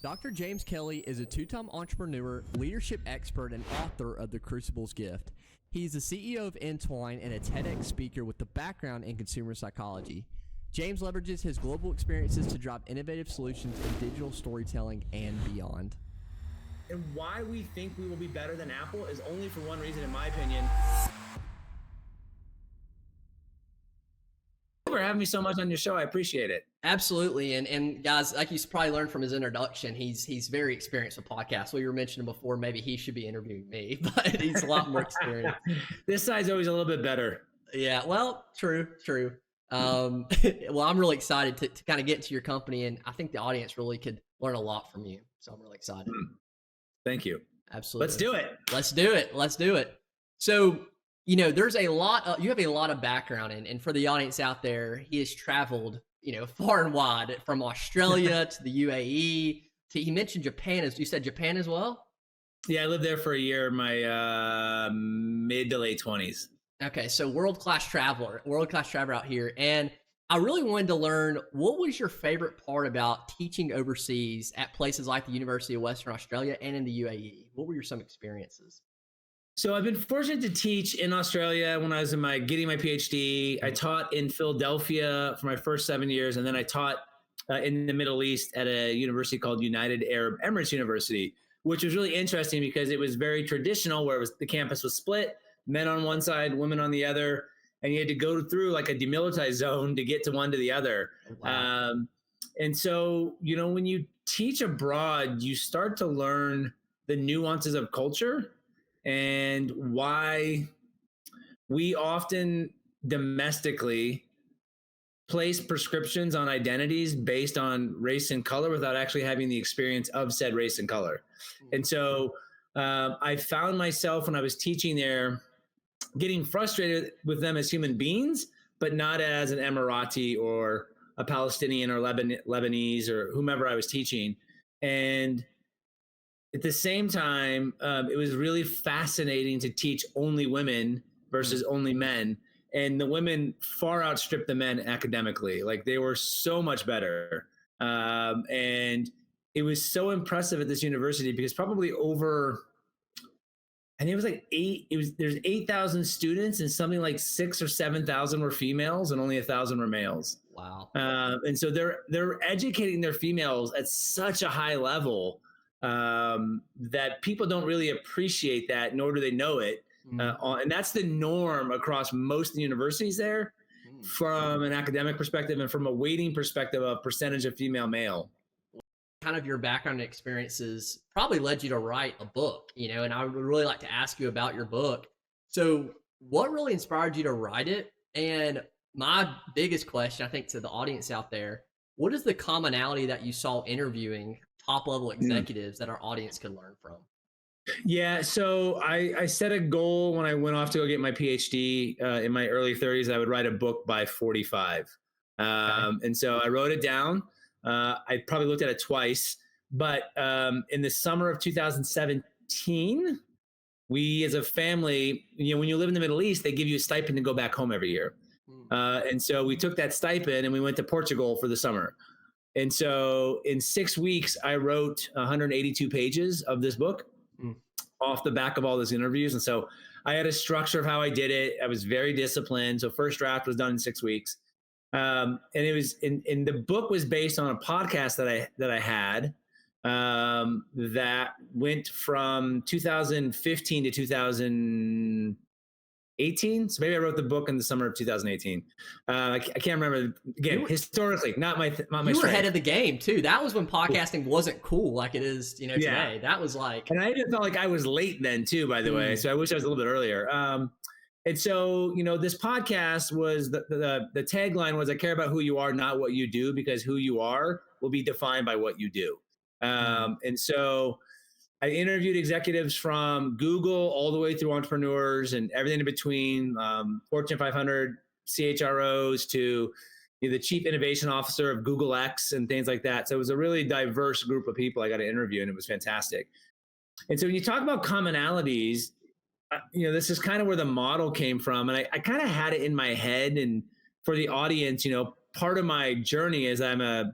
Dr. James Kelley is a two-time entrepreneur, leadership expert, and author of The Crucible's Gift. He's the CEO of Entwyne and a TEDx speaker with a background in consumer psychology. James leverages his global experiences to drive innovative solutions in digital storytelling and beyond. And why we think we will be better than Apple is only for one reason, in my opinion. Thank you for having me so much on your show. I appreciate it. Absolutely. And guys, like you probably learned from his introduction, he's very experienced with podcasts. We were mentioning before, maybe he should be interviewing me, but he's a lot more experienced. This side's always a little bit better. Yeah, well, true. Well, I'm really excited to kind of get into your company, and I think the audience really could learn a lot from you. So I'm really excited. Thank you. Absolutely. Let's do it. So, you have a lot of background in, and for the audience out there, he has traveled, far and wide, from Australia to the UAE he mentioned Japan. You said Japan as well? Yeah, I lived there for a year, my mid to late 20s. Okay, so world-class traveler out here. And I really wanted to learn, what was your favorite part about teaching overseas at places like the University of Western Australia and in the UAE? What were some experiences? So I've been fortunate to teach in Australia when I was getting my PhD. I taught in Philadelphia for my first 7 years, and then I taught in the Middle East at a university called United Arab Emirates University, which was really interesting because it was very traditional, where the campus was split, men on one side, women on the other, and you had to go through like a demilitarized zone to get to one to the other. Wow. And so, when you teach abroad, you start to learn the nuances of culture and why we often domestically place prescriptions on identities based on race and color without actually having the experience of said race and color. And so I found myself, when I was teaching there, getting frustrated with them as human beings, but not as an Emirati or a Palestinian or Lebanese or whomever I was teaching. And at the same time, it was really fascinating to teach only women versus only men. And the women far outstripped the men academically. Like, they were so much better. And it was so impressive at this university because probably I think it was like there's 8,000 students and something like 6,000 or 7,000 were females and only 1,000 were males. Wow. And so they're educating their females at such a high level that people don't really appreciate that, nor do they know it. And that's the norm across most of the universities there, from an academic perspective and from a weighting perspective of percentage of female male. Kind of your background and experiences probably led you to write a book, and I would really like to ask you about your book. So what really inspired you to write it? And my biggest question, I think, to the audience out there, what is the commonality that you saw interviewing top level executives that our audience could learn from? Yeah, so I set a goal when I went off to go get my PhD in my early 30s that I would write a book by 45. And so I wrote it down. I probably looked at it twice, but in the summer of 2017, we as a family, when you live in the Middle East, they give you a stipend to go back home every year. And so we took that stipend and we went to Portugal for the summer. And so in 6 weeks, I wrote 182 pages of this book off the back of all those interviews. And so I had a structure of how I did it. I was very disciplined. So first draft was done in 6 weeks. And it was in the book was based on a podcast that I had that went from 2015 to 2018. So maybe I wrote the book in the summer of 2018. I can't remember. Again, historically, not my you were ahead of the game too. That was when podcasting wasn't cool like it is, today. Yeah. That was like, and I even felt like I was late then too, by the way. So I wish I was a little bit earlier. And so, this podcast was the tagline was, I care about who you are, not what you do, because who you are will be defined by what you do. And so I interviewed executives from Google all the way through entrepreneurs and everything in between, Fortune 500 CHROs to the chief innovation officer of Google X and things like that. So it was a really diverse group of people I got to interview, and it was fantastic. And so when you talk about commonalities, this is kind of where the model came from. And I kind of had it in my head. And for the audience, part of my journey is I'm a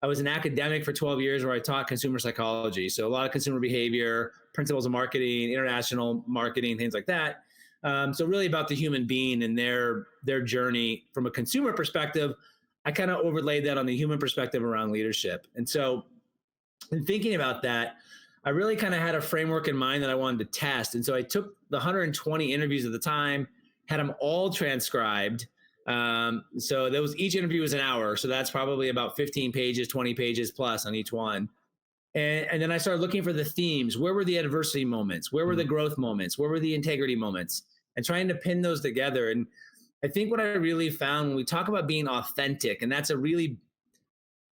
I was an academic for 12 years where I taught consumer psychology. So a lot of consumer behavior, principles of marketing, international marketing, things like that. So really about the human being and their journey from a consumer perspective. I kind of overlaid that on the human perspective around leadership. And so in thinking about that, I really kind of had a framework in mind that I wanted to test. And so I took the 120 interviews at the time, had them all transcribed. So each interview was an hour. So that's probably about 15 pages, 20 pages plus on each one. And then I started looking for the themes. Where were the adversity moments? Where were the growth moments? Where were the integrity moments? And trying to pin those together. And I think what I really found when we talk about being authentic, and it's a really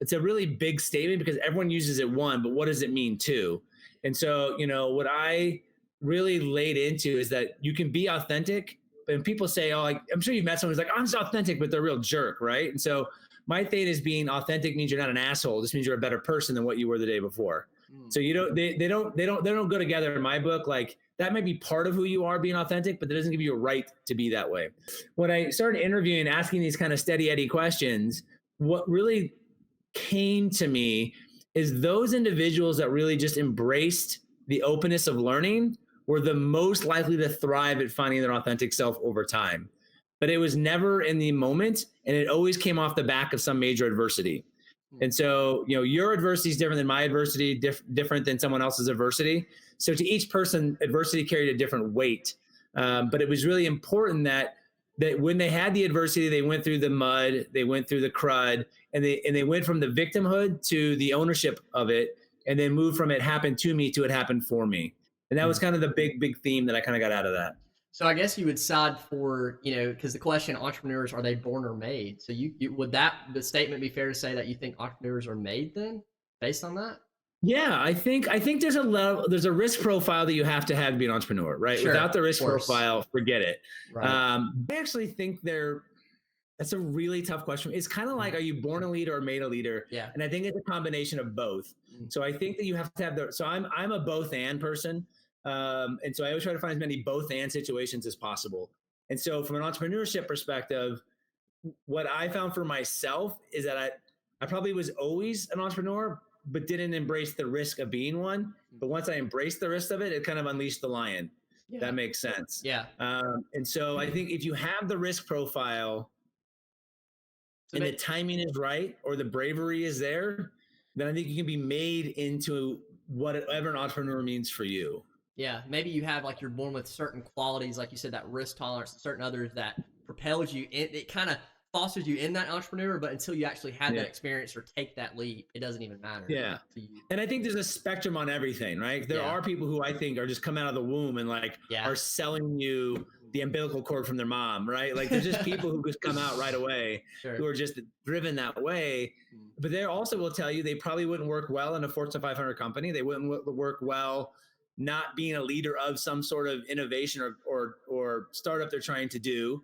big statement because everyone uses it one, but what does it mean two? And so, what I really laid into is that you can be authentic, and people say, oh, I'm sure you've met someone who's like, I'm just authentic, but they're a real jerk, right? And so my thing is being authentic means you're not an asshole. This means you're a better person than what you were the day before. So they don't go together in my book. Like that might be part of who you are being authentic, but that doesn't give you a right to be that way. When I started interviewing, asking these kind of steady Eddie questions, what really came to me is those individuals that really just embraced the openness of learning were the most likely to thrive at finding their authentic self over time. But it was never in the moment, and it always came off the back of some major adversity. And so, your adversity is different than my adversity, different than someone else's adversity. So to each person, adversity carried a different weight. But it was really important that when they had the adversity, they went through the mud, they went through the crud, and they went from the victimhood to the ownership of it, and then moved from it happened to me to it happened for me. And that was kind of the big theme that I kind of got out of that. So I guess you would side for, because the question, entrepreneurs, are they born or made? So would the statement be fair to say that you think entrepreneurs are made then, based on that? Yeah, I think there's a risk profile that you have to be an entrepreneur, right? Sure, without the risk profile, forget it. Right. I actually think that's a really tough question. It's kind of like, are you born a leader or made a leader? Yeah. And I think it's a combination of both. So I think that you have to have so I'm a both and person. And so I always try to find as many both and situations as possible. And so from an entrepreneurship perspective, what I found for myself is that I probably was always an entrepreneur, but didn't embrace the risk of being one. But once I embraced the risk of it, it kind of unleashed the lion. Yeah. That makes sense. Yeah. And so I think if you have the risk profile and the timing is right, or the bravery is there, then I think you can be made into whatever an entrepreneur means for you. Yeah. Maybe you have, like, you're born with certain qualities, like you said, that risk tolerance, and certain others that propels you. It kind of fosters you in that entrepreneur, but until you actually have that experience or take that leap, it doesn't even matter. Yeah. To you. And I think there's a spectrum on everything, right? There are people who I think are just come out of the womb and are selling you the umbilical cord from their mom, right? Like there's just people who just come out right away who are just driven that way. But they also will tell you they probably wouldn't work well in a Fortune 500 company. They wouldn't work well not being a leader of some sort of innovation or startup they're trying to do.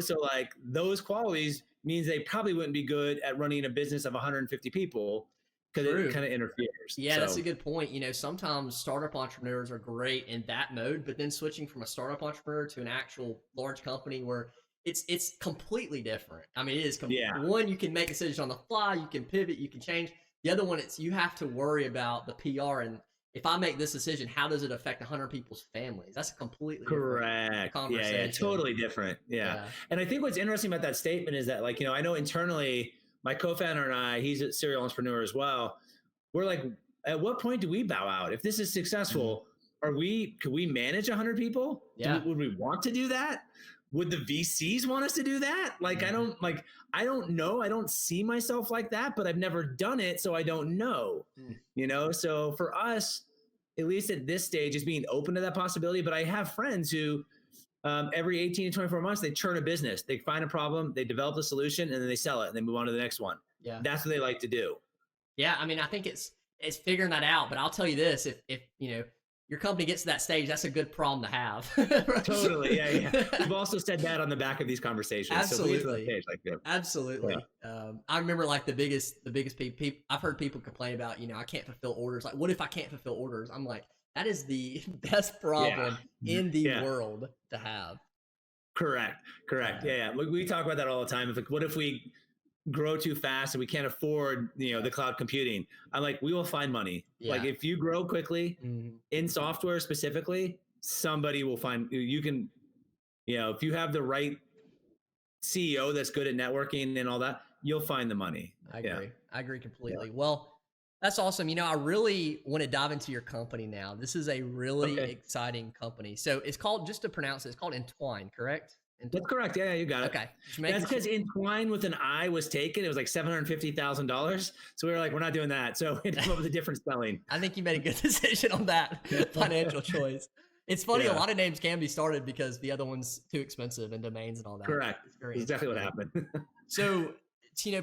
So like those qualities means they probably wouldn't be good at running a business of 150 people because it kind of interferes. Yeah, that's a good point. Sometimes startup entrepreneurs are great in that mode, but then switching from a startup entrepreneur to an actual large company where it's completely different. I mean, it is one, you can make decisions on the fly, you can pivot, you can change. The other one, you have to worry about the PR, and if I make this decision, how does it affect 100 people's families? That's a completely different conversation. Yeah, totally different. Yeah. And I think what's interesting about that statement is that, like, I know internally, my co-founder and I, he's a serial entrepreneur as well. We're like, at what point do we bow out? If this is successful, could we manage 100 people? Yeah. Would we want to do that? Would the VCs want us to do that? Like, I don't know. I don't see myself like that, but I've never done it. So I don't know, so for us, at least at this stage, is being open to that possibility. But I have friends who every 18 to 24 months, they churn a business. They find a problem, they develop a solution, and then they sell it and they move on to the next one. Yeah. That's what they like to do. Yeah. I mean, I think it's figuring that out, but I'll tell you this, if your company gets to that stage, that's a good problem to have. Totally. Yeah. We've also said that on the back of these conversations. Absolutely. So Absolutely. Yeah. I remember, like, the biggest people, I've heard people complain about, I can't fulfill orders. Like, what if I can't fulfill orders? I'm like, that is the best problem in the world to have. Correct. Yeah. We talk about that all the time. What if we grow too fast and we can't afford, the cloud computing. I'm like, we will find money. Like Yeah. if you grow quickly Mhm. in software specifically, somebody will find you can, if you have the right CEO that's good at networking and all that, you'll find the money. I Yeah. agree. I agree Yeah. completely. Well, that's awesome. I really want to dive into your company now. This is a really Okay. exciting company. So it's called, just to pronounce it, it's called Entwyne, correct? That's Entwyne. correct. Yeah, you got it. Okay. Just That's making sure. because Entwine with an I was taken. It was like $750,000. So we were like, we're not doing that. So we come up with a different spelling. I think you made a good decision on that financial choice. It's funny, a Yeah, lot of names can be started because the other one's too expensive and domains and all that. correct. It's very That's exactly what interesting. happened. So,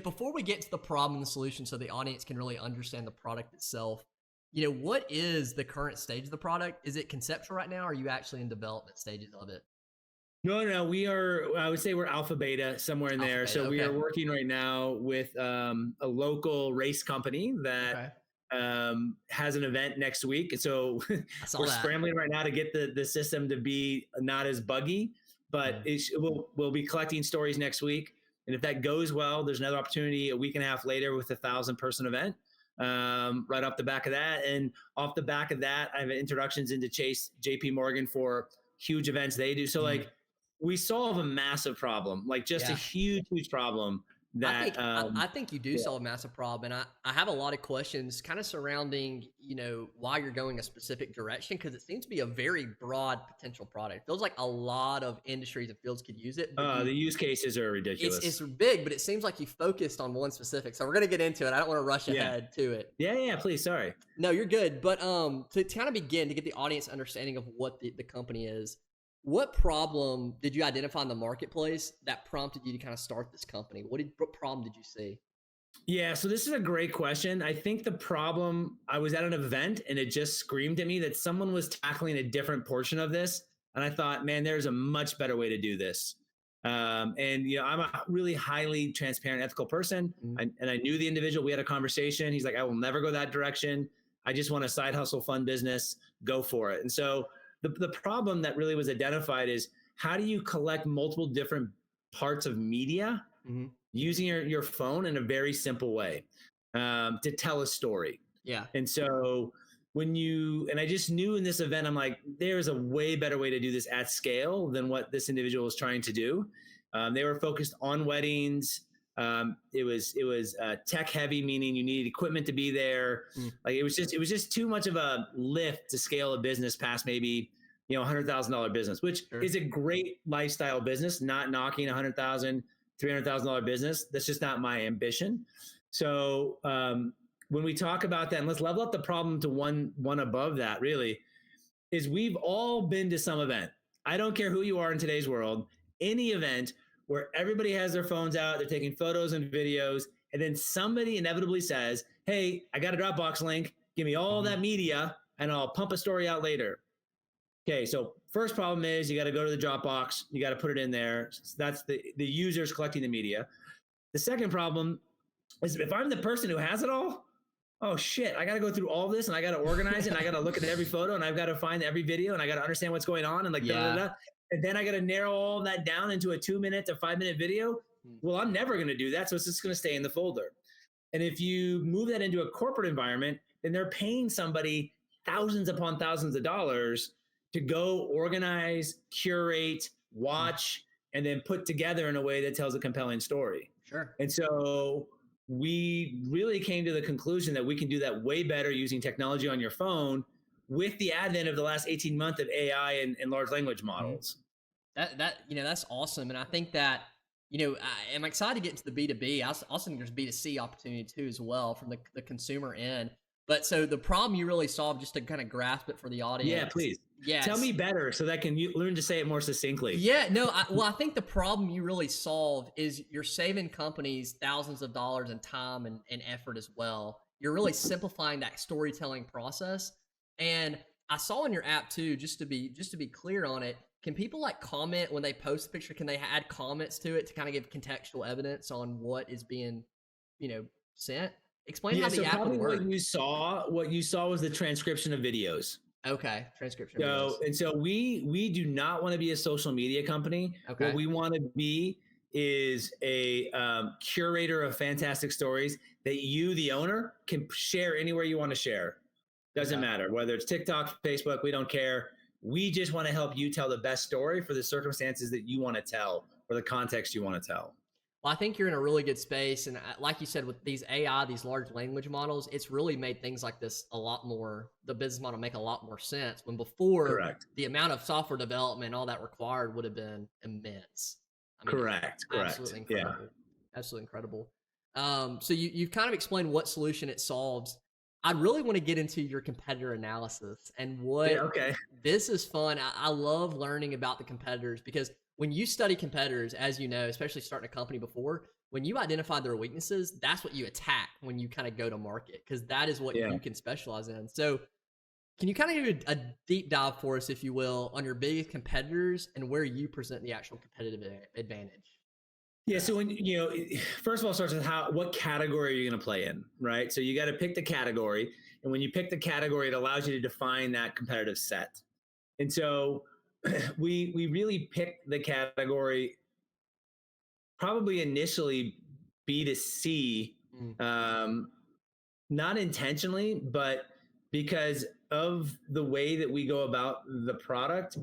before we get to the problem and the solution so the audience can really understand the product itself, what is the current stage of the product? Is it conceptual right now, or are you actually in development stages of it? No, we are, I would say we're alpha beta somewhere in Alpha there. beta, So we okay. are working right now with a local race company that Okay. has an event next week. So I saw we're that. scrambling right now to get the system to be not as buggy, but Mm. we'll be collecting stories next week. And if that goes well, there's another opportunity a week and a half later with a 1,000-person event right off the back of that. And off the back of that, I have introductions into Chase, JP Morgan for huge events they do. So Mm. like we solve a massive problem, like just a Yeah. huge problem I that, think I think you do yeah. solve a massive problem, and I have a lot of questions kind of surrounding why you're going a specific direction, because it seems to be a very broad potential product. It feels like a lot of industries and fields could use it, but The use cases are it's ridiculous. big, but it seems like you focused on one specific. So we're gonna get into it. I don't want to rush Yeah. ahead to it. Yeah, please. Sorry. No, you're good. But to kind of begin to get the audience understanding of what the company is, what problem did you identify in the marketplace that prompted you to kind of start this company? What problem did you see? Yeah, so this is a great question. I think the problem, I was at an event and it just screamed at me that someone was tackling a different portion of this. And I thought, man, there's a much better way to do this. And I'm a really highly transparent, ethical person. Mm. And I knew the individual. We had a conversation. He's like, I will never go that direction. I just want a side hustle, fun business. Go for it. And so the problem that really was identified is, how do you collect multiple different parts of media Mm-hmm. using your phone in a very simple way to tell a story? Yeah. And so and I just knew in this event, I'm like, there's a way better way to do this at scale than what this individual was trying to do. They were focused on weddings. It was tech heavy, meaning you needed equipment to be there. Mm. Like it was just too much of a lift to scale a business past maybe $100,000 business, which Sure. is a great lifestyle business. Not knocking $100,000, $300,000 business. That's just not my ambition. So when we talk about that, and let's level up the problem to one above that, really, is we've all been to some event. I don't care who you are in today's world, any event where everybody has their phones out, they're taking photos and videos, and then somebody inevitably says, hey, I got a Dropbox link, give me all that media, and I'll pump a story out later. Okay, so first problem is you got to go to the Dropbox, you got to put it in there. So that's the users collecting the media. The second problem is, if I'm the person who has it all, oh shit, I got to go through all this and I got to organize it and I got to look at every photo and I've got to find every video and I got to understand what's going on and like, and then I got to narrow all that down into a 2-minute to 5-minute video. Well, I'm never going to do that. So it's just going to stay in the folder. And if you move that into a corporate environment, then they're paying somebody thousands upon thousands of dollars to go organize, curate, watch, and then put together in a way that tells a compelling story. Sure. And so we really came to the conclusion that we can do that way better using technology on your phone with the advent of the last 18 months of AI and large language models. That's awesome. And I think that, I'm excited to get into the B2B. I also think there's B2C opportunity too, as well, from the consumer end. But so the problem you really solved, just to kind of grasp it for the audience. Yeah, please. Yes. Tell me better so that you learn to say it more succinctly. Yeah, no, I think the problem you really solved is you're saving companies thousands of dollars in time and effort as well. You're really simplifying that storytelling process. And I saw in your app too, just to be clear on it, can people like comment when they post a picture? Can they add comments to it to kind of give contextual evidence on what is being, sent? Explain how the app would work. What you saw was the transcription of videos. Okay, transcription. So we do not want to be a social media company. Okay. What we want to be is a curator of fantastic stories that you, the owner, can share anywhere you want to share. Doesn't matter whether it's TikTok, Facebook, we don't care. We just want to help you tell the best story for the circumstances that you want to tell or the context you want to tell. Well, I think you're in a really good space. And like you said, with these AI, these large language models, it's really made things like this a lot more, the business model make a lot more sense when before Correct. the amount of software development and all that required would have been immense. I mean, Correct. absolutely incredible. Yeah. Absolutely incredible. So you've kind of explained what solution it solves. I really want to get into your competitor analysis and what this is fun. I love learning about the competitors because when you study competitors, as you know, especially starting a company before, when you identify their weaknesses, that's what you attack when you kind of go to market because that is what you can specialize in. So can you kind of do a deep dive for us, if you will, on your biggest competitors and where you present the actual competitive advantage? Yeah. So when, first of all, it starts with what category are you going to play in, right? So you got to pick the category. And when you pick the category, it allows you to define that competitive set. And so we really picked the category probably initially B2C, not intentionally, but because of the way that we go about the product,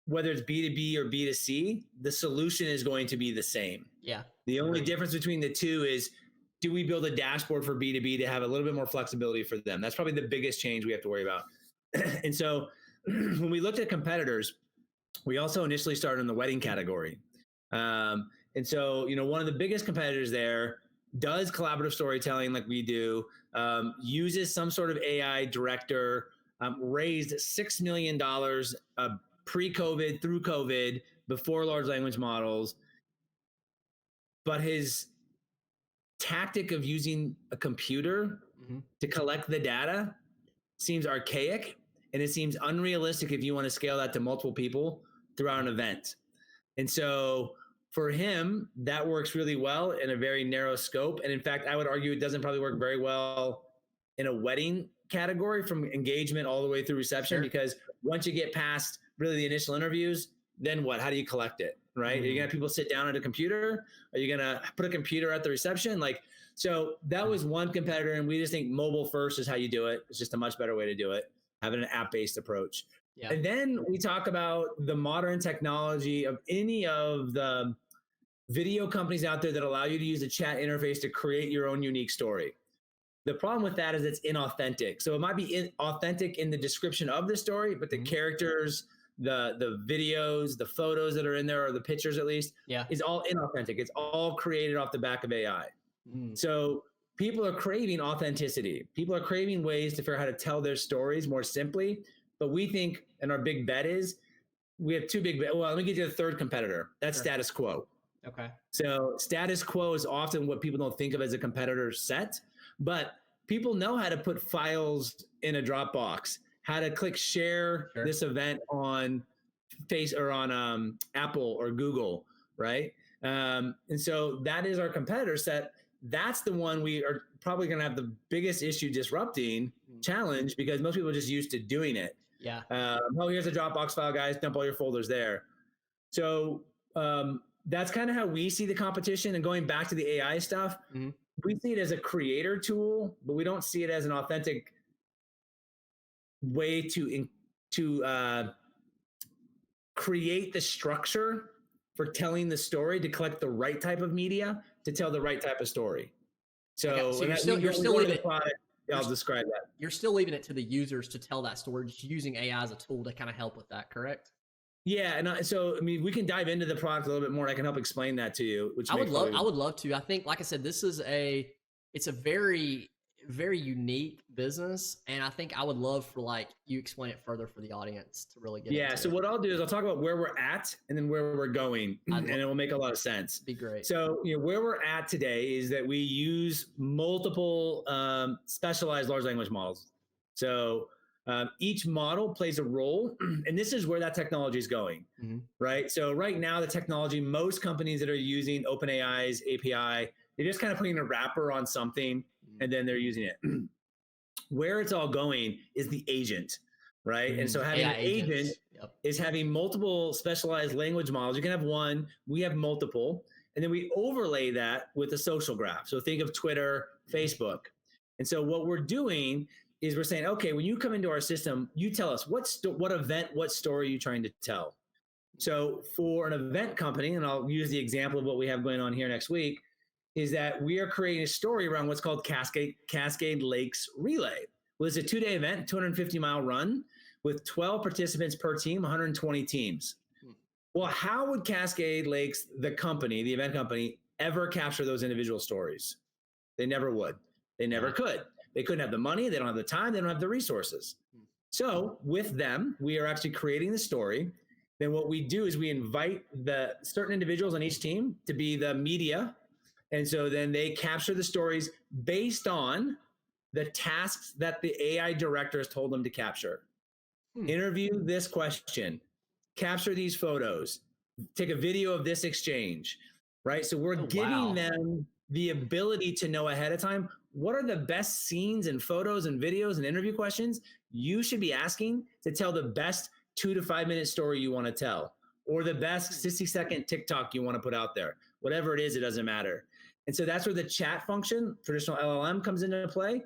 whether it's B2B or B2C, the solution is going to be the same. Yeah. The only difference between the two is, do we build a dashboard for B2B to have a little bit more flexibility for them? That's probably the biggest change we have to worry about. And so when we looked at competitors, we also initially started in the wedding category. And so, one of the biggest competitors there does collaborative storytelling like we do, uses some sort of AI director, raised $6 million pre-COVID, through COVID, before large language models. But his tactic of using a computer to collect the data seems archaic, and it seems unrealistic if you want to scale that to multiple people throughout an event. And so for him, that works really well in a very narrow scope. And in fact, I would argue it doesn't probably work very well in a wedding category from engagement all the way through reception, because once you get past really the initial interviews, then what? How do you collect it, right? Are you gonna have people sit down at a computer? Are you gonna put a computer at the reception? So that was one competitor, and we just think mobile first is how you do it. It's just a much better way to do it, having an app-based approach. Yeah. And then we talk about the modern technology of any of the video companies out there that allow you to use a chat interface to create your own unique story. The problem with that is it's inauthentic. So it might be authentic in the description of the story, but the characters, the videos, the photos that are in there, or the pictures at least, is all inauthentic. It's all created off the back of AI. So people are craving authenticity. People are craving ways to figure out how to tell their stories more simply. But we think, and our big bet is, we have two big bets. Well, let me get you the third competitor. That's status quo. Okay. So status quo is often what people don't think of as a competitor set, but people know how to put files in a Dropbox, how to click share this event on on Apple or Google, right? And so that is our competitor set. That's the one we are probably going to have the biggest issue disrupting challenge, because most people are just used to doing it. Yeah. Here's a Dropbox file, guys. Dump all your folders there. So that's kind of how we see the competition. And going back to the AI stuff, we see it as a creator tool, but we don't see it as an authentic way to create the structure for telling the story, to collect the right type of media, to tell the right type of story. So, you're still leaving it. I'll describe that. You're still leaving it to the users to tell that story, just using AI as a tool to kind of help with that, correct? Yeah, and so we can dive into the product a little bit more. And I can help explain that to you. Which I would love to. I think, like I said, it's a very, very unique business, and I think I would love for you explain it further for the audience to really get into it. So what I'll do is I'll talk about where we're at and then where we're going, and it will make a lot of sense. Be great. So where we're at today is that we use multiple specialized large language models. So each model plays a role, and this is where that technology is going, right? So right now, the technology, most companies that are using OpenAI's API, they're just kind of putting a wrapper on something, and then they're using it. Where it's all going is the agent, right? And so having an agent is having multiple specialized language models. You can have one, we have multiple, And then we overlay that with a social graph. So think of Twitter, Facebook. And so what we're doing is we're saying, okay, when you come into our system, you tell us what event, what story are you trying to tell? So for an event company, and I'll use the example of what we have going on here next week, is that we are creating a story around what's called Cascade Lakes Relay. Well, it's a 2-day event, 250-mile run with 12 participants per team, 120 teams. Well, how would Cascade Lakes, the company, the event company, ever capture those individual stories? They never would. They never could. They couldn't have the money. They don't have the time. They don't have the resources. So with them, we are actually creating the story. Then what we do is we invite the certain individuals on each team to be the media. And so then they capture the stories based on the tasks that the AI director has told them to capture. Interview this question, capture these photos, take a video of this exchange, right? So we're giving them the ability to know ahead of time, what are the best scenes and photos and videos and interview questions you should be asking to tell the best 2 to 5 minute story you want to tell, or the best 60-second TikTok you want to put out there. Whatever it is, it doesn't matter. And so that's where the chat function, traditional LLM, comes into play,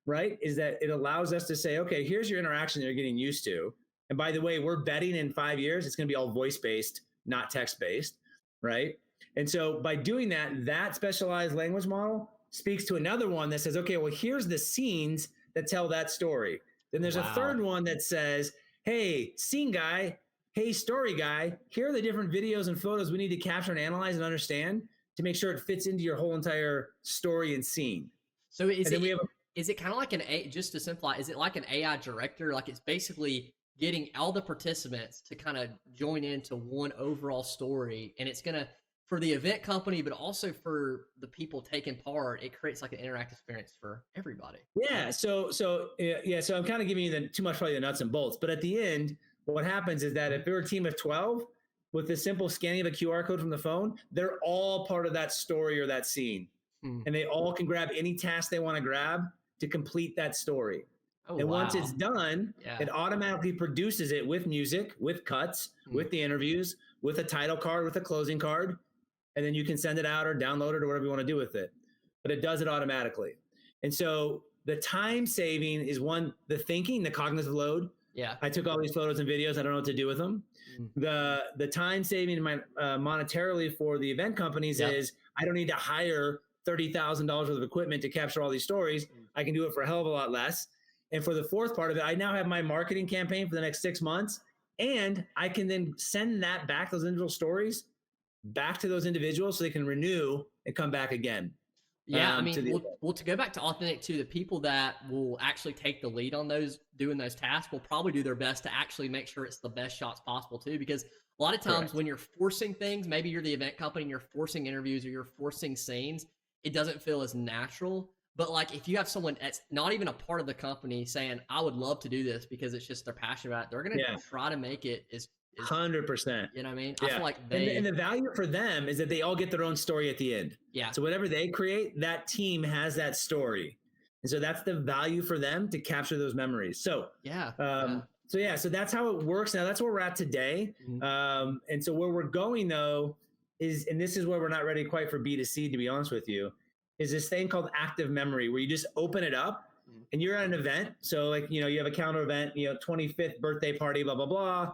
right? Is that it allows us to say, okay, here's your interaction you're getting used to. And by the way, we're betting in 5 years, it's going to be all voice-based, not text-based, right? And so by doing that, that specialized language model speaks to another one that says, okay, well, here's the scenes that tell that story. Then there's a third one that says, hey, scene guy, hey, story guy, here are the different videos and photos we need to capture and analyze and understand to make sure it fits into your whole entire story and scene. So is it kind of like just to simplify, is it like an AI director? Like it's basically getting all the participants to kind of join into one overall story, and it's going to, for the event company, but also for the people taking part, it creates like an interactive experience for everybody. Yeah. So I'm kind of giving you too much probably the nuts and bolts, but at the end, what happens is that if you're a team of 12 with the simple scanning of a QR code from the phone, they're all part of that story or that scene. And they all can grab any task they want to grab to complete that story. And once it's done, it automatically produces it with music, with cuts, with the interviews, with a title card, with a closing card. And then you can send it out or download it or whatever you want to do with it. But it does it automatically. And so the time saving is one, the thinking, the cognitive load. Yeah. I took all these photos and videos. I don't know what to do with them. The time saving monetarily for the event companies is I don't need to hire $30,000 worth of equipment to capture all these stories. I can do it for a hell of a lot less. And for the fourth part of it, I now have my marketing campaign for the next 6 months, and I can then send that back, those individual stories, back to those individuals so they can renew and come back again. Yeah, I mean, to go back to authentic too, the people that will actually take the lead on those, doing those tasks, will probably do their best to actually make sure it's the best shots possible too. Because a lot of times when you're forcing things, maybe you're the event company and you're forcing interviews or you're forcing scenes, it doesn't feel as natural. But like if you have someone that's not even a part of the company saying, I would love to do this because it's just they're passionate about it, they're going to try to make it as 100%. You know what I mean? I feel like and the value for them is that they all get their own story at the end. Yeah. So whatever they create, that team has that story. And so that's the value for them to capture those memories. So so that's how it works. Now that's where we're at today. And so where we're going though is, and this is where we're not ready quite for B2C, to be honest with you, is this thing called active memory, where you just open it up and you're at an event. So like, you have a calendar event, 25th birthday party, blah, blah, blah.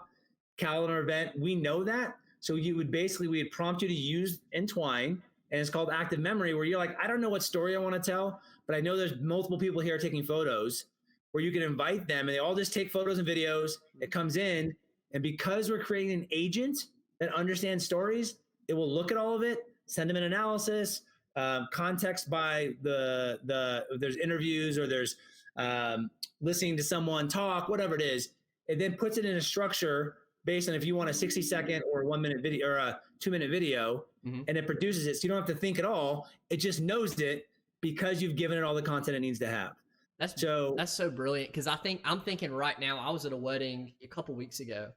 Calendar event, we know that. So we'd prompt you to use Entwyne, and it's called active memory, where you're like, I don't know what story I want to tell, but I know there's multiple people here taking photos, where you can invite them and they all just take photos and videos. It comes in, and because we're creating an agent that understands stories, it will look at all of it, send them an analysis, context by there's interviews or there's listening to someone talk, whatever it is. It then puts it in a structure based on if you want a 60-second or a 1 minute video or a 2 minute video, and it produces it. So you don't have to think at all. It just knows it because you've given it all the content it needs to have. That's so brilliant. Cause I'm thinking right now, I was at a wedding a couple weeks ago,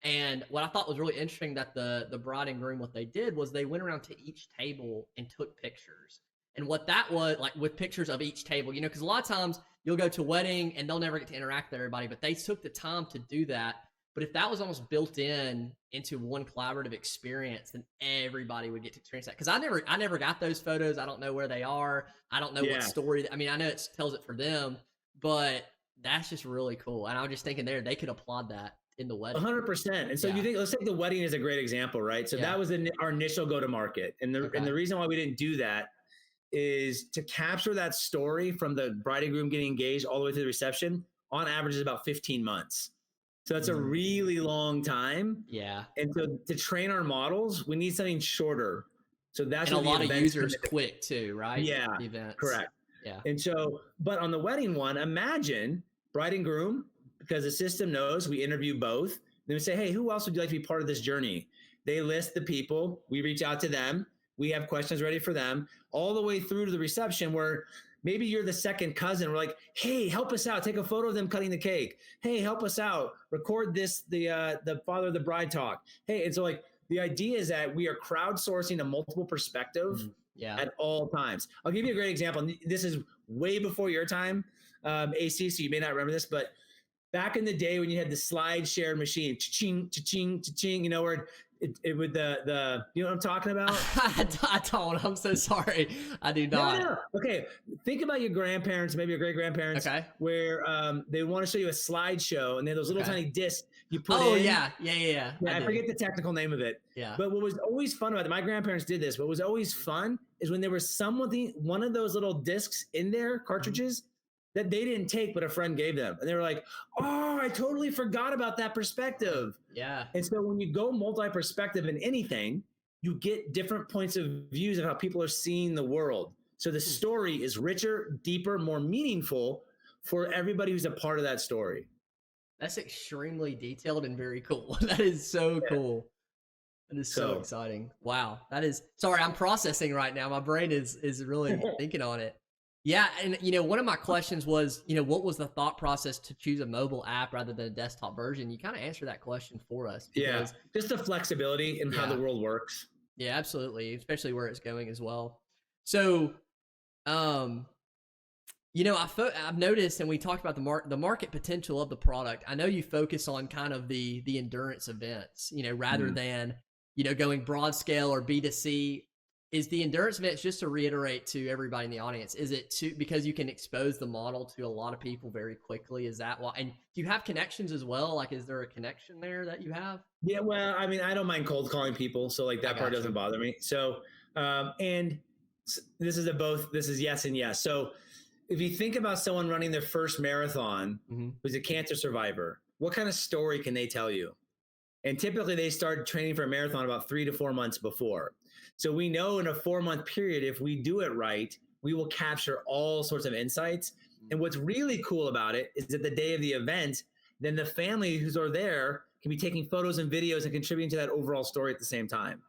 and what I thought was really interesting that the bride and groom, what they did was they went around to each table and took pictures. And what that was like, with pictures of each table, cause a lot of times you'll go to a wedding and they'll never get to interact with everybody, but they took the time to do that. But if that was almost built in into one collaborative experience, then everybody would get to experience that. Because I never got those photos. I don't know where they are. I don't know what Yeah. story. I mean, I know it tells it for them, but that's just really cool. And I was just thinking they could applaud that in the wedding. 100%. And so you think, let's take the wedding as a great example, right? So that was our initial go to market. And the reason why we didn't do that is to capture that story from the bride and groom getting engaged all the way to the reception, on average is about 15 months. So that's a really long time. Yeah. And so to train our models, we need something shorter. So that's and a lot of users quick too, right? Yeah, correct. Yeah. And so, but on the wedding one, imagine bride and groom, because the system knows we interview both. Then we say, hey, who else would you like to be part of this journey? They list the people. We reach out to them. We have questions ready for them, all the way through to the reception where maybe you're the second cousin. We're like, hey, help us out. Take a photo of them cutting the cake. Hey, help us out. Record this, the father of the bride talk. Hey, and so like the idea is that we are crowdsourcing a multiple perspective at all times. I'll give you a great example. This is way before your time, AC, so you may not remember this, but back in the day when you had the slide share machine, cha-ching, cha-ching, cha-ching, you know, where it would the you know what I'm talking about? I don't. I'm so sorry. I do not. No. Okay. Think about your grandparents, maybe your great grandparents, where they want to show you a slideshow and they have those little tiny discs you put in. Oh yeah. I forget the technical name of it. Yeah. But what was always fun about it, my grandparents did this. What was always fun is when there was one of those little discs in there, cartridges, that they didn't take, but a friend gave them. And they were like, oh, I totally forgot about that perspective. Yeah. And so when you go multi-perspective in anything, you get different points of views of how people are seeing the world. So the story is richer, deeper, more meaningful for everybody who's a part of that story. That's extremely detailed and very cool. That is so cool. That is so exciting. Wow. That is, sorry, I'm processing right now. My brain is really thinking on it. Yeah, and you know, one of my questions was, you know, what was the thought process to choose a mobile app rather than a desktop version? You kind of answered that question for us. Because, just the flexibility in how the world works. Yeah, absolutely, especially where it's going as well. So, you know, I've noticed, and we talked about the market potential of the product. I know you focus on kind of the endurance events, you know, rather than, you know, going broad scale or B2C. Is the endurance events, just to reiterate to everybody in the audience, is it because you can expose the model to a lot of people very quickly? Is that why? And do you have connections as well? Like, is there a connection there that you have? Yeah, well, I mean, I don't mind cold calling people, so like that part doesn't bother me. So, and this is yes and yes. So if you think about someone running their first marathon who's a cancer survivor, what kind of story can they tell you? And typically they start training for a marathon about 3 to 4 months before. So we know in a 4-month period, if we do it right, we will capture all sorts of insights. And what's really cool about it is that the day of the event, then the family who's are there can be taking photos and videos and contributing to that overall story at the same time.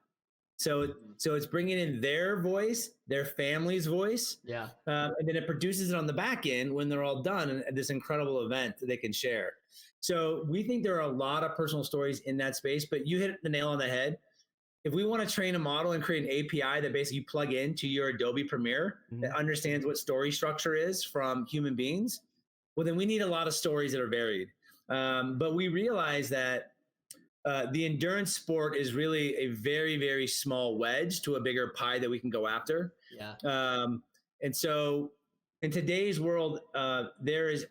So it's bringing in their voice, their family's voice. Yeah. And then it produces it on the back end when they're all done and this incredible event that they can share. So we think there are a lot of personal stories in that space, but you hit the nail on the head. If we want to train a model and create an API that basically you plug into your Adobe Premiere that understands what story structure is from human beings, well, then we need a lot of stories that are varied. But we realize that the endurance sport is really a very, very small wedge to a bigger pie that we can go after. Yeah. And so in today's world, there is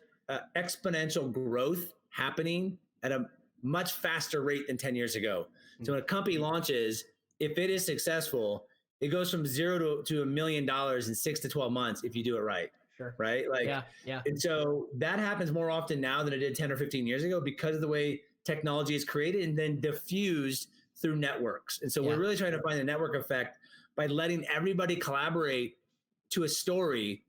exponential growth happening at a much faster rate than 10 years ago. So when a company launches, if it is successful, it goes from 0 to $1 million in 6 to 12 months if you do it right. Sure. Right? Like, yeah. And so that happens more often now than it did 10 or 15 years ago because of the way technology is created and then diffused through networks. And so we're really trying to find the network effect by letting everybody collaborate to a story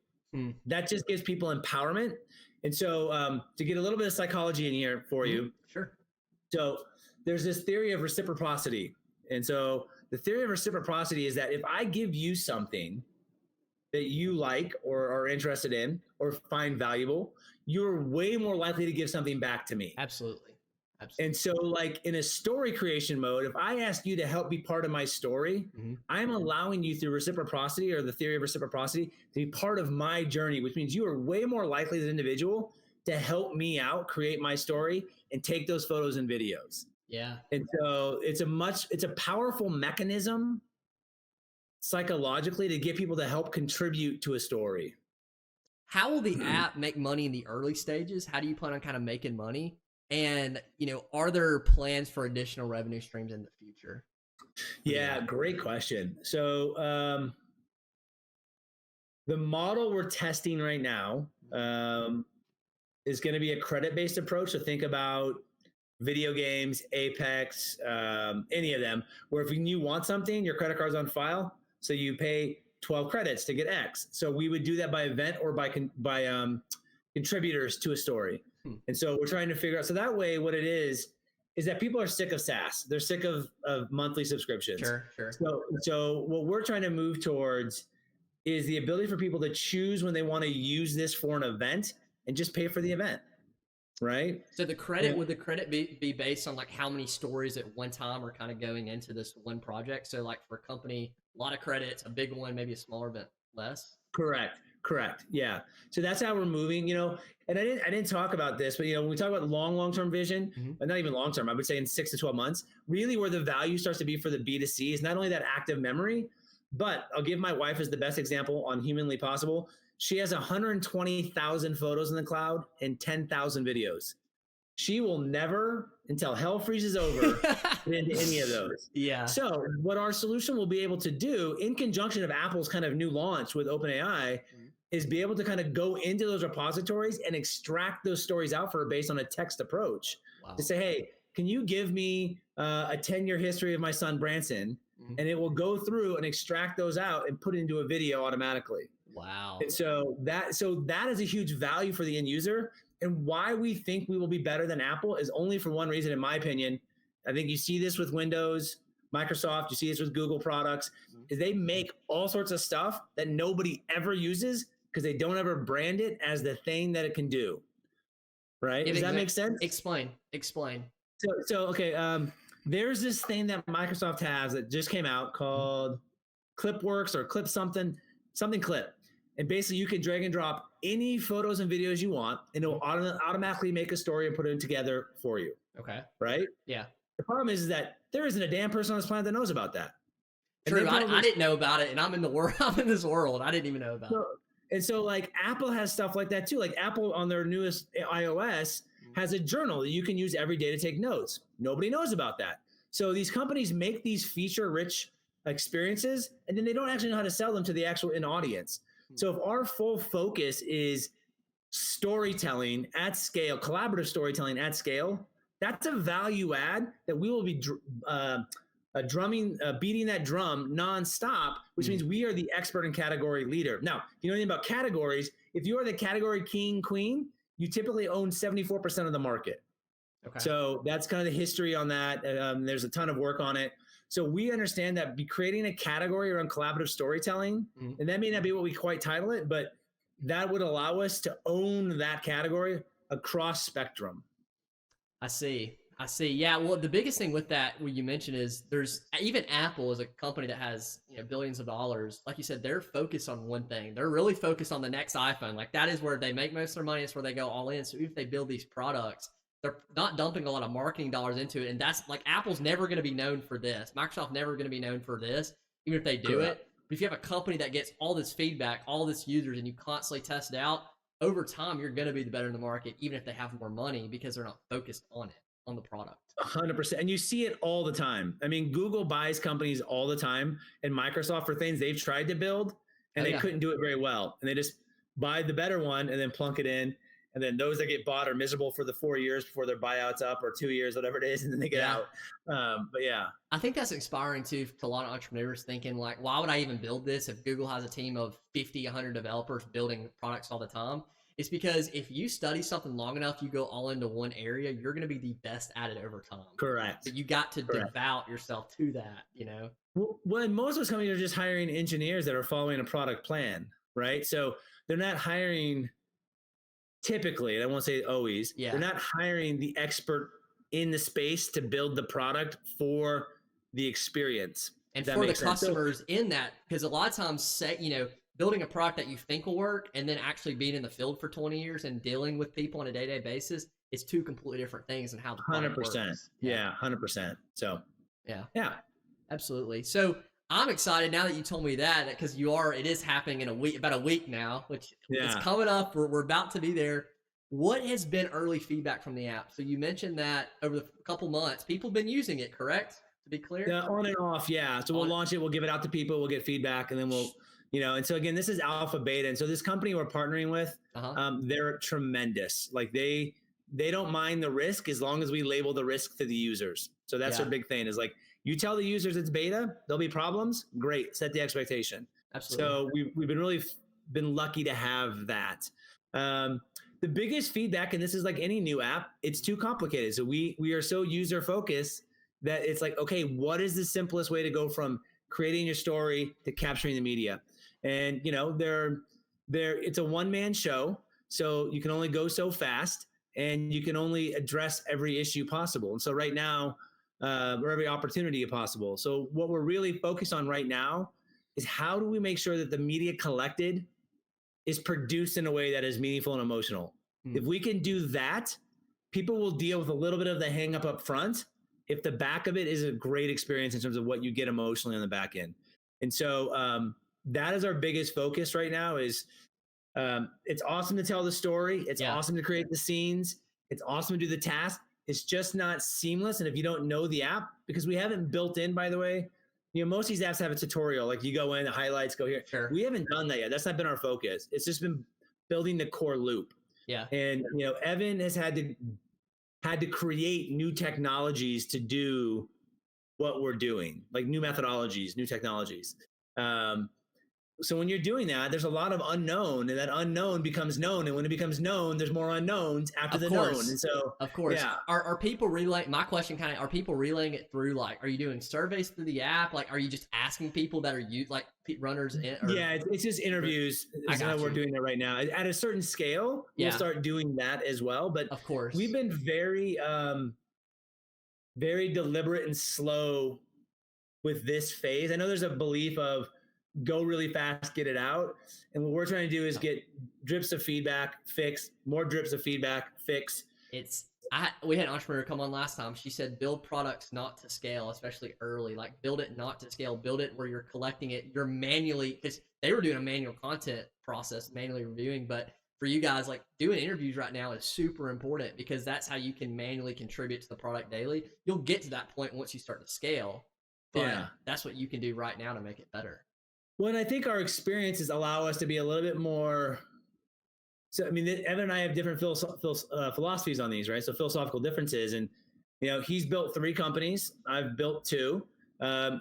that just gives people empowerment. And so to get a little bit of psychology in here for you. Sure. So there's this theory of reciprocity. And so the theory of reciprocity is that if I give you something that you like or are interested in or find valuable, you're way more likely to give something back to me. Absolutely. And so like in a story creation mode, if I ask you to help be part of my story, I'm allowing you through reciprocity or the theory of reciprocity to be part of my journey, which means you are way more likely as an individual to help me out create my story and take those photos and videos. Yeah. And so it's a powerful mechanism psychologically to get people to help contribute to a story. How will the app make money in the early stages? How do you plan on kind of making money? And, are there plans for additional revenue streams in the future? Yeah, great question. So the model we're testing right now is going to be a credit-based approach. So think about video games, Apex, any of them, where if you want something, your credit card's on file, so you pay 12 credits to get X. So we would do that by event or by contributors to a story. And so we're trying to figure out, so that way what it is that people are sick of SaaS. They're sick of monthly subscriptions. Sure. So what we're trying to move towards is the ability for people to choose when they want to use this for an event and just pay for the event. Right. So the credit, would the credit be based on like how many stories at one time are kind of going into this one project? So like for a company, a lot of credits, a big one, maybe a smaller, but less. Correct. Yeah. So that's how we're moving, and I didn't talk about this, but when we talk about long-term vision, but not even long-term, I would say in 6 to 12 months, really where the value starts to be for the B2C is not only that active memory, but I'll give my wife as the best example on Humanly Possible. She has 120,000 photos in the cloud and 10,000 videos. She will never, until hell freezes over, get into any of those. Yeah. So what our solution will be able to do in conjunction of Apple's kind of new launch with OpenAI is be able to kind of go into those repositories and extract those stories out for her based on a text approach. Wow. To say, hey, can you give me a 10-year history of my son Branson? And it will go through and extract those out and put it into a video automatically. Wow. And so that is a huge value for the end user. And why we think we will be better than Apple is only for one reason, in my opinion. I think you see this with Windows, Microsoft, you see this with Google products, is they make all sorts of stuff that nobody ever uses because they don't ever brand it as the thing that it can do. Right? Does that make sense? Explain. So okay, there's this thing that Microsoft has that just came out called Clipworks or Clip something Clip. And basically you can drag and drop any photos and videos you want, and it will automatically make a story and put it together for you. Okay. Right? Yeah. The problem is that there isn't a damn person on this planet that knows about that. True. I didn't know about it, and I'm in the world. I'm in this world. I didn't even know about it. And so like Apple has stuff like that too. Like Apple on their newest iOS has a journal that you can use every day to take notes. Nobody knows about that. So these companies make these feature-rich experiences, and then they don't actually know how to sell them to the actual in audience. So if our full focus is storytelling at scale, collaborative storytelling at scale, that's a value add that we will be beating that drum nonstop, which means we are the expert and category leader. Now, if you know anything about categories, if you are the category king, queen, you typically own 74% of the market. Okay. So that's kind of the history on that. There's a ton of work on it. So we understand that creating a category around collaborative storytelling, and that may not be what we quite title it, but that would allow us to own that category across spectrum. I see. Yeah. Well, the biggest thing with that, what you mentioned, is there's even Apple is a company that has billions of dollars. Like you said, they're focused on one thing. They're really focused on the next iPhone. Like that is where they make most of their money. It's where they go all in. So even if they build these products, they're not dumping a lot of marketing dollars into it. And that's like Apple's never going to be known for this. Microsoft never going to be known for this, even if they do it. But if you have a company that gets all this feedback, all this users, and you constantly test it out, over time, you're going to be the better in the market, even if they have more money, because they're not focused on it, on the product. 100%. And you see it all the time. I mean, Google buys companies all the time, and Microsoft for things they've tried to build, and they couldn't do it very well. And they just buy the better one and then plunk it in. And then those that get bought are miserable for the 4 years before their buyout's up, or 2 years, whatever it is, and then they get out. But yeah. I think that's inspiring too to a lot of entrepreneurs thinking like, why would I even build this if Google has a team of 50, 100 developers building products all the time? It's because if you study something long enough, you go all into one area, you're going to be the best at it over time. Correct. But you got to devote yourself to that, Well, and most of those companies are just hiring engineers that are following a product plan, right? So they're not hiring, typically, I won't say always, they're not hiring the expert in the space to build the product for the experience. And for the customers in that, because a lot of times building a product that you think will work and then actually being in the field for 20 years and dealing with people on a day-to-day basis is two completely different things and how the product 100%. works. Yeah, 100%. So, Yeah. yeah. Absolutely. So I'm excited now that you told me that because it is happening in a week, about a week now, which it's coming up. We're about to be there. What has been early feedback from the app? So you mentioned that over the couple months, people have been using it, correct? To be clear? Yeah, on and off. Yeah. So we'll launch it. We'll give it out to people. We'll get feedback, and then we'll, and so again, this is alpha beta. And so this company we're partnering with, they're tremendous. Like they don't mind the risk as long as we label the risk to the users. So that's their big thing is like, you tell the users it's beta, there'll be problems. Great. Set the expectation. Absolutely. So we've been really been lucky to have that. The biggest feedback, and this is like any new app, it's too complicated. So we are so user focused that it's like, okay, what is the simplest way to go from creating your story to capturing the media? And it's a one-man show, so you can only go so fast, and you can only address every issue possible. And so right now, or every opportunity possible. So what we're really focused on right now is how do we make sure that the media collected is produced in a way that is meaningful and emotional. If we can do that, people will deal with a little bit of the hang up front if the back of it is a great experience in terms of what you get emotionally on the back end. And so that is our biggest focus right now is it's awesome to tell the story. It's awesome to create the scenes. It's awesome to do the task. It's just not seamless. And if you don't know the app, because we haven't built in, by the way, most of these apps have a tutorial, like you go in, the highlights, go here. Sure. We haven't done that yet. That's not been our focus. It's just been building the core loop. Yeah. And, Evan has had to create new technologies to do what we're doing, like new methodologies, new technologies. So when you're doing that, there's a lot of unknown, and that unknown becomes known. And when it becomes known, there's more unknowns after the known. And so, of course, yeah. Are people relaying? My question are people relaying it through, like, are you doing surveys through the app? Like, are you just asking people that are runners? It's just interviews. Is how we're doing it right now. At a certain scale, we'll start doing that as well. But of course, we've been very, very deliberate and slow with this phase. I know there's a belief of go really fast, get it out. And what we're trying to do is get drips of feedback, fix, more drips of feedback, fix. We had an entrepreneur come on last time. She said, build products not to scale, especially early. Like, build it not to scale. Build it where you're collecting it. You're manually, because they were doing a manual content process, manually reviewing. But for you guys, like, doing interviews right now is super important because that's how you can manually contribute to the product daily. You'll get to that point once you start to scale. But that's what you can do right now to make it better. Well, and I think our experiences allow us to be a little bit more. So, I mean, Evan and I have different philosophies on these, right? So philosophical differences. And, he's built 3 companies. I've built 2.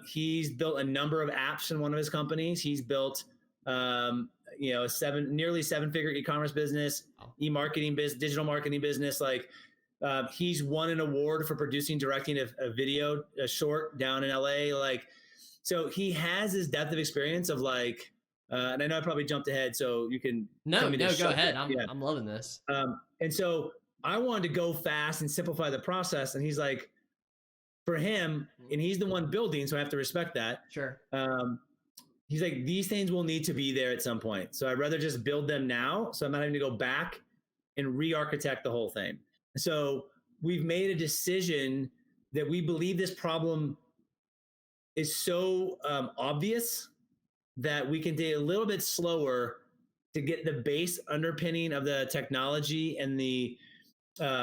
He's built a number of apps in one of his companies. He's built, nearly 7-figure e-commerce business, e-marketing business, digital marketing business. Like, he's won an award for directing a video, a short down in LA. Like, so he has this depth of experience of like, and I know I probably jumped ahead, so you can. No, go ahead. I'm loving this. And so I wanted to go fast and simplify the process. And he's like, for him, and he's the one building, so I have to respect that. Sure. He's like, these things will need to be there at some point. So I'd rather just build them now, so I'm not having to go back and re-architect the whole thing. So we've made a decision that we believe this problem is so obvious that we can take a little bit slower to get the base underpinning of the technology and the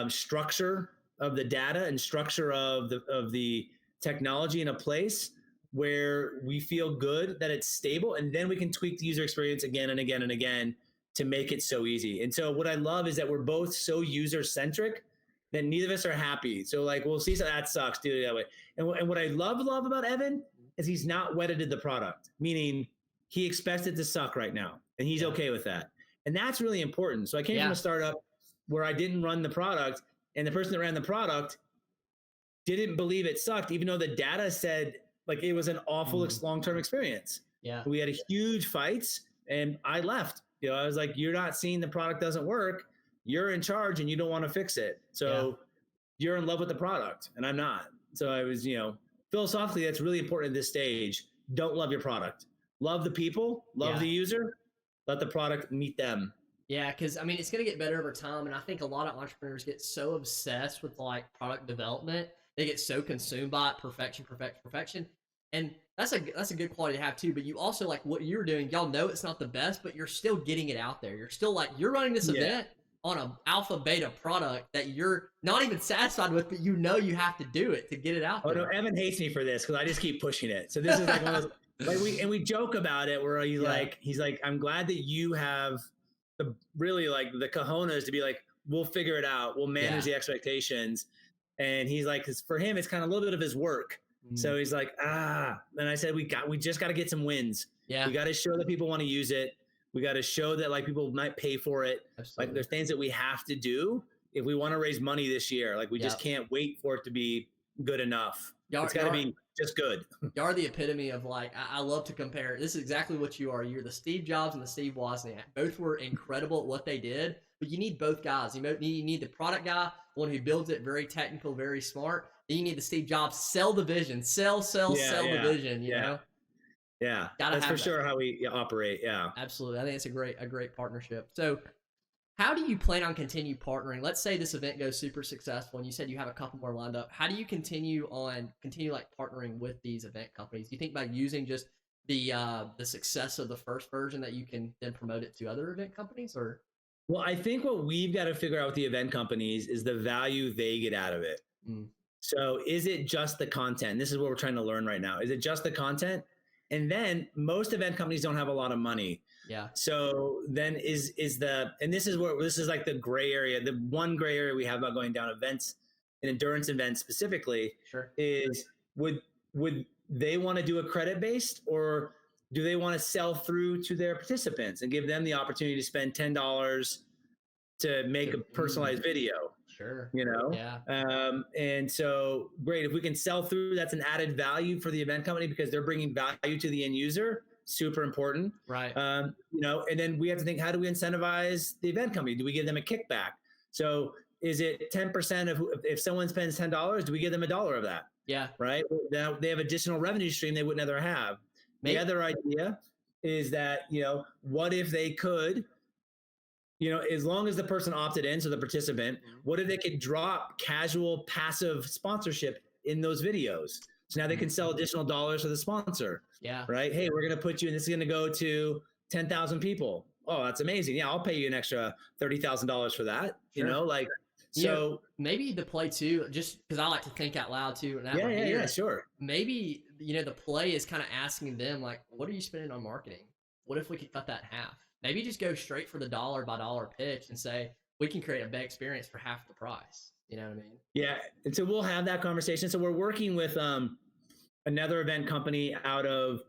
structure of the data and structure of the technology in a place where we feel good that it's stable, and then we can tweak the user experience again and again and again to make it so easy. And so what I love is that we're both so user-centric that neither of us are happy. So like, we'll see, so that sucks, do it that way. And what I love about Evan is he's not wedded to the product, meaning he expects it to suck right now, and he's okay with that. And that's really important. So I came from a startup where I didn't run the product, and the person that ran the product didn't believe it sucked, even though the data said like it was an awful long-term experience. Yeah. We had a huge fights, and I left. I was like, you're not seeing the product doesn't work. You're in charge and you don't want to fix it. So you're in love with the product, and I'm not. So I was, philosophically, that's really important at this stage. Don't love your product. Love the people, love the user, let the product meet them. Yeah, because I mean, it's going to get better over time. And I think a lot of entrepreneurs get so obsessed with like product development, they get so consumed by it, perfection, perfection, perfection. And that's a good quality to have too. But you also like what you're doing. Y'all know it's not the best, but you're still getting it out there. You're still like you're running this Yeah. event on an alpha beta product that you're not even satisfied with, but you know you have to do it to get it out Oh there. no, Evan hates me for this because I just keep pushing it. So this is like one of those, like we joke about it where he's like, I'm glad that you have the really like the cojones to be like, we'll figure it out, we'll manage the expectations. And he's like, because for him, it's kind of a little bit of his work. So he's like, and I said, we just got to get some wins. Yeah. We got to show that people want to use it. We got to show that like people might pay for it. Absolutely. Like there's things that we have to do if we want to raise money this year. Like we just can't wait for it to be good enough. It's got to be just good. You are the epitome of like, I love to compare. This is exactly what you are. You're the Steve Jobs and the Steve Wozniak. Both were incredible at what they did, but you need both guys. You need the product guy, one who builds it, very technical, very smart. Then you need the Steve Jobs, sell the vision, sell the vision, you know? Yeah, Gotta that's for sure how we operate. Yeah, absolutely. I think it's a great partnership. So how do you plan on continue partnering? Let's say this event goes super successful and you said you have a couple more lined up. How do you continue like partnering with these event companies? Do you think by using just the success of the first version that you can then promote it to other event companies? Or well, I think what we've got to figure out with the event companies is the value they get out of it. So is it just the content? This is what we're trying to learn right now. Is it just the content? And then most event companies don't have a lot of money. Yeah. So then and this is like the gray area. The one gray area we have about going down events and endurance events specifically is would they want to do a credit based, or do they want to sell through to their participants and give them the opportunity to spend $10 to make a personalized video? Sure. You know? Yeah. And so great. If we can sell through, that's an added value for the event company because they're bringing value to the end user. Super important. Right. You know, and then we have to think, how do we incentivize the event company? Do we give them a kickback? So is it 10% of if someone spends $10, do we give them $1 of that? Yeah. Right. Now they have additional revenue stream they would never have. The other idea is that, you know, what if they could, you know, as long as the person opted in, so the participant, what if they could drop casual passive sponsorship in those videos? So now they can sell additional dollars to the sponsor. Yeah. Right. Hey, we're going to put you in. This is going to go to 10,000 people. Oh, that's amazing. Yeah, I'll pay you an extra $30,000 for that. You know, like, so maybe the play too, just because I like to think out loud too. Yeah, sure. Maybe, you know, the play is kind of asking them like, what are you spending on marketing? What if we could cut that in half? Maybe just go straight for the dollar by dollar pitch and say, we can create a big experience for half the price. You know what I mean? Yeah. And so we'll have that conversation. So we're working with another event company out of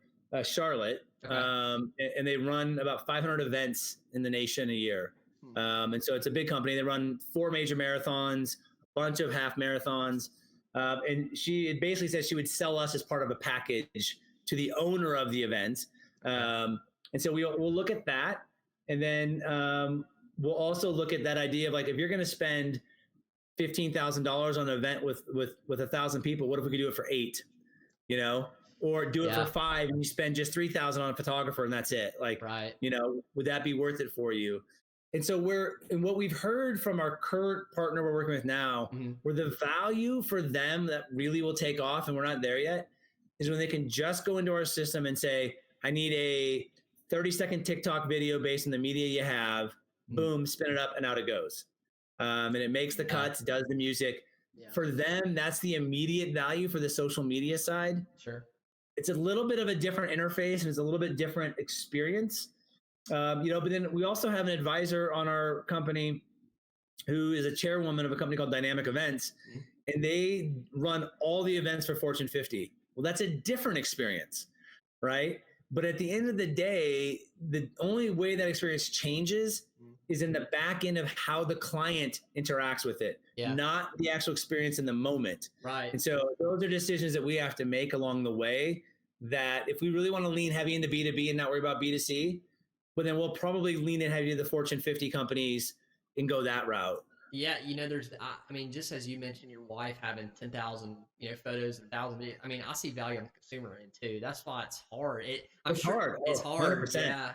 Charlotte. And they run about 500 events in the nation a year. And so it's a big company. They run 4 major marathons, a bunch of half marathons. And she basically said she would sell us as part of a package to the owner of the event. And so we'll look at that. And then we'll also look at that idea of like, if you're going to spend $15,000 on an event with 1,000 people, what if we could do it for 8, you know, or do it for 5 and you spend just 3,000 on a photographer and that's it. Like, you know, would that be worth it for you? And so what we've heard from our current partner we're working with now, where the value for them that really will take off, and we're not there yet, is when they can just go into our system and say, I need a 30-second TikTok video based on the media you have, boom, spin it up and out it goes. And it makes the cuts, does the music. For them, that's the immediate value for the social media side. Sure. It's a little bit of a different interface and it's a little bit different experience. You know, but then we also have an advisor on our company who is a chairwoman of a company called Dynamic Events, and they run all the events for Fortune 50. Well, that's a different experience, right? But at the end of the day, the only way that experience changes is in the back end of how the client interacts with it, not the actual experience in the moment. Right. And so those are decisions that we have to make along the way, that if we really want to lean heavy into B2B and not worry about B2C, but then we'll probably lean in heavy to the Fortune 50 companies and go that route. Yeah, you know, I mean, just as you mentioned, your wife having 10,000, you know, photos and 1,000 videos. I mean, I see value on the consumer end too. That's why it's hard. It's hard. It's hard. 100%. Yeah.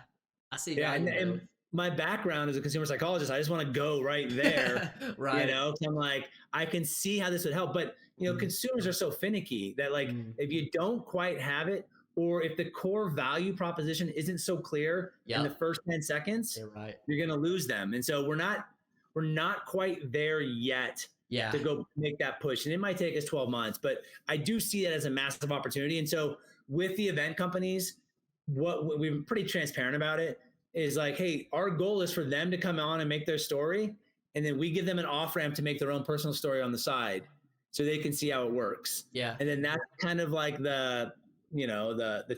I see Yeah, value in and both. my background as a consumer psychologist, I just want to go right there. Right. 'Cause I'm like, I can see how this would help, but Mhm. consumers are so finicky that like Mm. if you don't quite have it, or if the core value proposition isn't so clear in the Yep. first 10 seconds, You're right. you're gonna lose them. And so we're not quite there yet Yeah. to go make that push. And it might take us 12 months, but I do see it as a massive opportunity. And so with the event companies, what we're pretty transparent about it is like, hey, our goal is for them to come on and make their story, and then we give them an off ramp to make their own personal story on the side, so they can see how it works. Yeah. And then that's kind of like the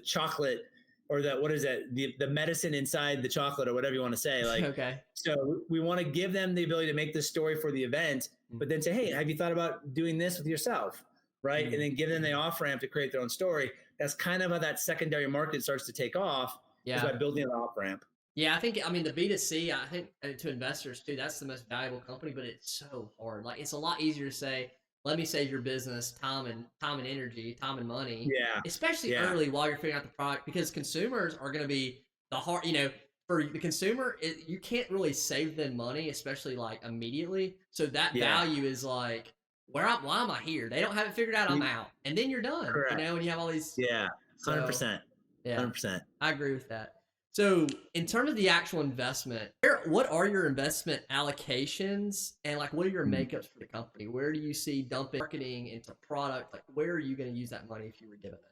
chocolate, or the what is it, the medicine inside the chocolate, or whatever you want to say. Like, Okay. so we want to give them the ability to make this story for the event, but then say, hey, have you thought about doing this with yourself? Right. And then give them the off ramp to create their own story. That's kind of how that secondary market starts to take off, is Yeah. by building an off ramp. Yeah, I think, I mean, the B2C, I think, to investors too, that's the most valuable company, but it's so hard. Like, it's a lot easier to say, let me save your business time and energy, time and money, Yeah. especially Yeah. early while you're figuring out the product, because consumers are going to be the hard, you know, for the consumer, you can't really save them money, especially like immediately. So that Yeah. value is like, why am I here? They don't have it figured out. I'm out. And then you're done, you Correct. know, and you have all these, Yeah. so 100%. yeah. 100%. I agree with that. So, in terms of the actual investment, what are your investment allocations, and like, what are your makeups for the company? Where do you see dumping marketing into product? Like, where are you going to use that money if you were given it?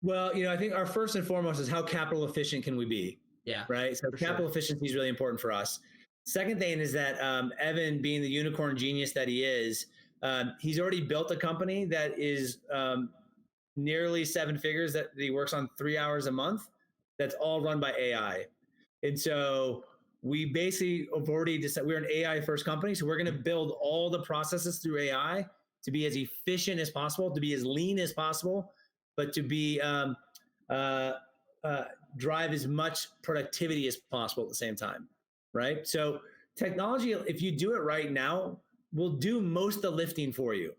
Well, I think our first and foremost is how capital efficient can we be, Yeah, right? So for capital sure. efficiency is really important for us. Second thing is that Evan, being the unicorn genius that he is, he's already built a company that is nearly seven figures, that he works on 3 hours a month. That's all run by AI. And so we basically have already decided we're an AI first company. So we're going to build all the processes through AI to be as efficient as possible, to be as lean as possible, but to be uh, drive as much productivity as possible at the same time. Right. So technology, if you do it right now, will do most of the lifting for you.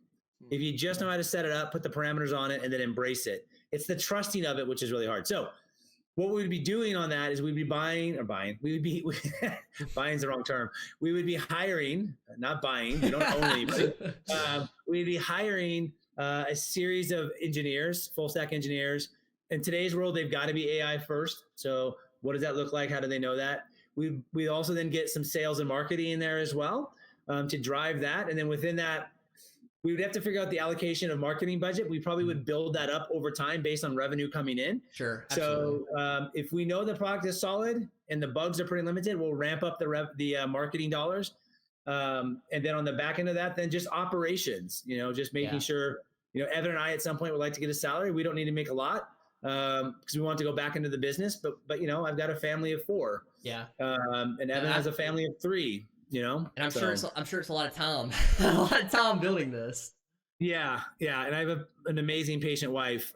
If you just know how to set it up, put the parameters on it, and then embrace it. It's the trusting of it, which is really hard. So what we would be doing on that is we'd be buying, we would be, buying is the wrong term. We would be hiring, not buying, we don't own anybody. We'd be hiring a series of engineers, full stack engineers. In today's world, they've got to be AI first. So what does that look like? How do they know that? We also then get some sales and marketing in there as well, to drive that. And then within that, we would have to figure out the allocation of marketing budget. We probably would build that up over time based on revenue coming in. Sure, absolutely. So if we know the product is solid and the bugs are pretty limited, we'll ramp up the marketing dollars. And then on the back end of that, then just operations, just making sure, Evan and I at some point would like to get a salary. We don't need to make a lot, because we want to go back into the business. But I've got a family of 4. Yeah. And Evan has a family of 3. And I'm sure it's a lot of time, a lot of time building this. Yeah. And I have an amazing patient wife.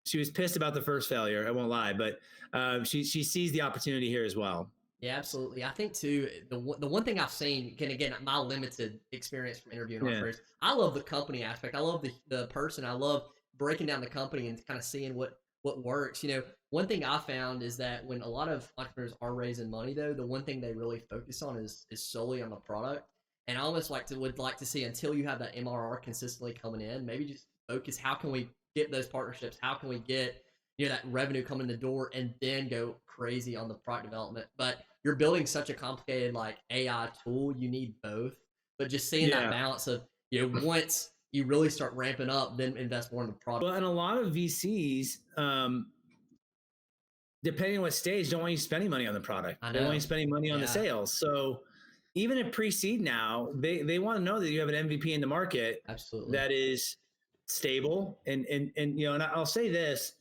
She was pissed about the first failure, I won't lie, but she sees the opportunity here as well. Yeah, absolutely. I think too, the one thing I've seen, again, my limited experience from interviewing entrepreneurs, I love the company aspect. I love the person. I love breaking down the company and kind of seeing what works. One thing I found is that when a lot of entrepreneurs are raising money, though, the one thing they really focus on is solely on the product. And I almost would like to see, until you have that MRR consistently coming in, maybe just focus, how can we get those partnerships? How can we get that revenue coming in the door, and then go crazy on the product development? But you're building such a complicated like AI tool, you need both. But just seeing that balance of, once you really start ramping up, then invest more in the product. Well, and a lot of VCs, depending on what stage, don't want you spending money on the product. They want you spending money on the sales. So even at pre-seed now, they want to know that you have an MVP in the market. Absolutely. That is stable. And I'll say this,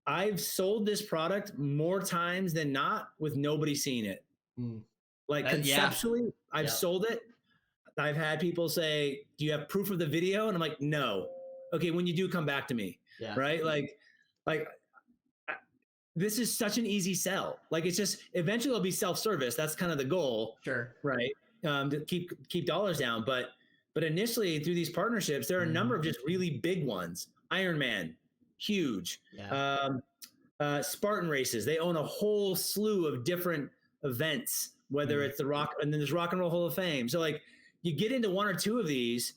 I've sold this product more times than not with nobody seeing it. Like conceptually, I've sold it. I've had people say, do you have proof of the video? And I'm like, no. Okay, when you do, come back to me. Yeah. Right? Like this is such an easy sell. Like, it's just, eventually it'll be self-service. That's kind of the goal. Sure. Right. To keep dollars down. But initially through these partnerships, there are a number of just really big ones. Iron Man, huge. Yeah. Spartan races. They own a whole slew of different events, whether it's the rock, and then there's Rock and Roll Hall of Fame. So like you get into one or two of these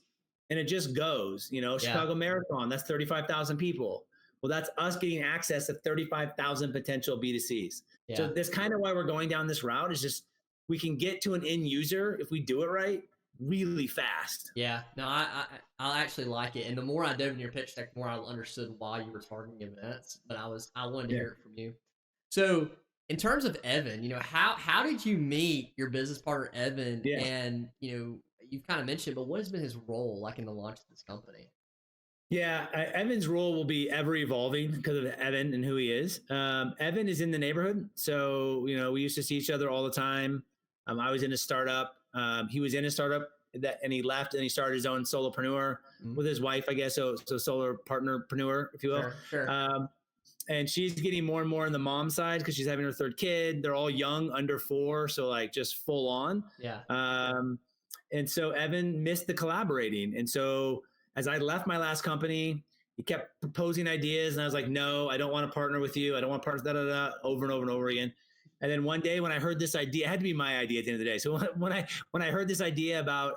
and it just goes, Yeah. Chicago Marathon, that's 35,000 people. Well, that's us getting access to 35,000 potential B2Cs. Yeah. So that's kind of why we're going down this route, is just we can get to an end user if we do it right really fast. Yeah, no, I actually like it, and the more I dove into your pitch deck, the more I understood why you were targeting events. But I wanted to hear it from you. So, in terms of Evan, how did you meet your business partner Evan? Yeah. And you've kind of mentioned, but what has been his role like in the launch of this company? Yeah, Evan's role will be ever evolving because of Evan and who he is. Evan is in the neighborhood, so we used to see each other all the time. I was in a startup. He was in a startup and he left and he started his own solopreneur with his wife, I guess. So solar partnerpreneur, if you will. Sure. And she's getting more and more on the mom side because she's having her third kid. They're all young, under 4, so like just full on. Yeah. And so Evan missed the collaborating, and so as I left my last company, he kept proposing ideas, and I was like, no, I don't want to partner with you. I don't want to partner, over and over and over again. And then one day when I heard this idea, it had to be my idea at the end of the day. So when I heard this idea about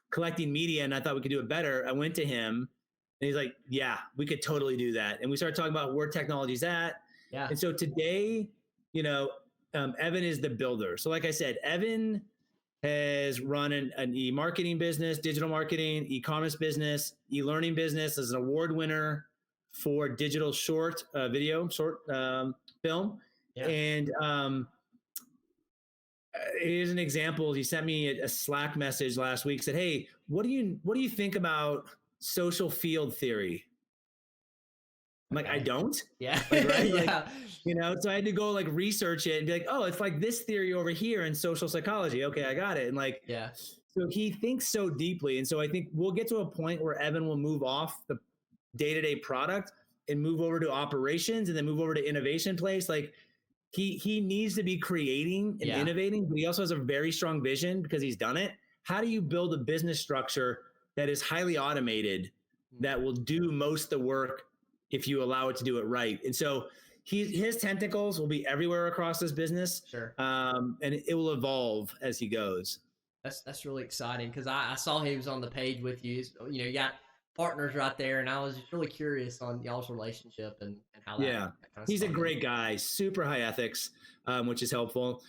collecting media and I thought we could do it better, I went to him and he's like, yeah, we could totally do that. And we started talking about where technology's at. Yeah. And so today, Evan is the builder. So like I said, Evan has run an e-marketing business, digital marketing, e-commerce business, e-learning business, as an award winner for digital short film. Yeah. And here's an example. He sent me a Slack message last week, said, hey, what do you think about social field theory? I'm like, I don't. Yeah. Like, right? Like, so I had to go like research it and be like, oh, it's like this theory over here in social psychology. Okay, I got it. And like, yeah. So he thinks so deeply. And so I think we'll get to a point where Evan will move off the day-to-day product and move over to operations and then move over to innovation place. Like he needs to be creating and innovating, but he also has a very strong vision because he's done it. How do you build a business structure that is highly automated that will do most of the work if you allow it to do it right? And so his tentacles will be everywhere across this business. Sure. And it will evolve as he goes. That's really exciting because I saw he was on the page with you. You got partners right there, and I was just really curious on y'all's relationship and how that. Yeah, that kind of he's a started. great guy, super high ethics, which is helpful,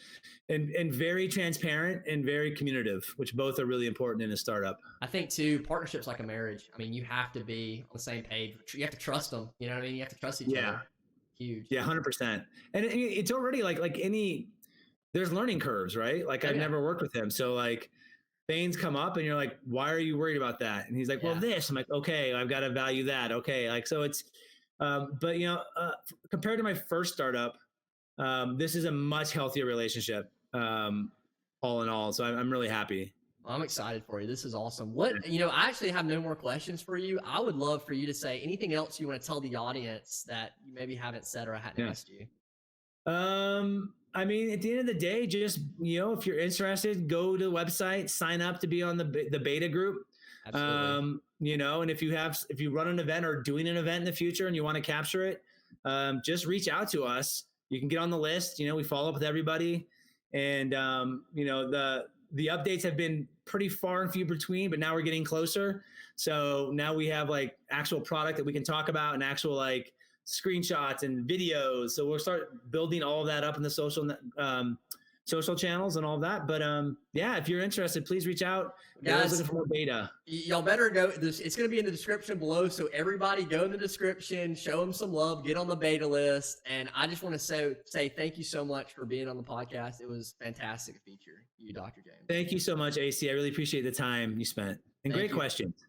and very transparent and very communicative, which both are really important in a startup. I think too, partnerships like a marriage. I mean, you have to be on the same page. You have to trust them. You know what I mean? You have to trust each other. Huge. Yeah, 100%. And it's already like any. There's learning curves, right? Like I've never worked with him, so like things come up and you're like, why are you worried about that? And he's like, well, this. I'm like, okay, I've got to value that. Okay. Like, so it's, but compared to my first startup, this is a much healthier relationship, all in all. So I'm really happy. Well, I'm excited for you. This is awesome. I actually have no more questions for you. I would love for you to say anything else you want to tell the audience that you maybe haven't said or I hadn't asked you. I mean, at the end of the day, just, if you're interested, go to the website, sign up to be on the beta group. Absolutely. And if you run an event or doing an event in the future and you want to capture it, just reach out to us. You can get on the list. We follow up with everybody, and the updates have been pretty far and few between, but now we're getting closer. So now we have like actual product that we can talk about and actual like screenshots and videos. So we'll start building all of that up in the social channels and all of that. But if you're interested, please reach out. Guys, looking for more beta. Y'all better go. It's going to be in the description below. So everybody go in the description, show them some love, get on the beta list. And I just want to say thank you so much for being on the podcast. It was fantastic to feature you, Dr. James. Thank you so much, AC. I really appreciate the time you spent and great questions.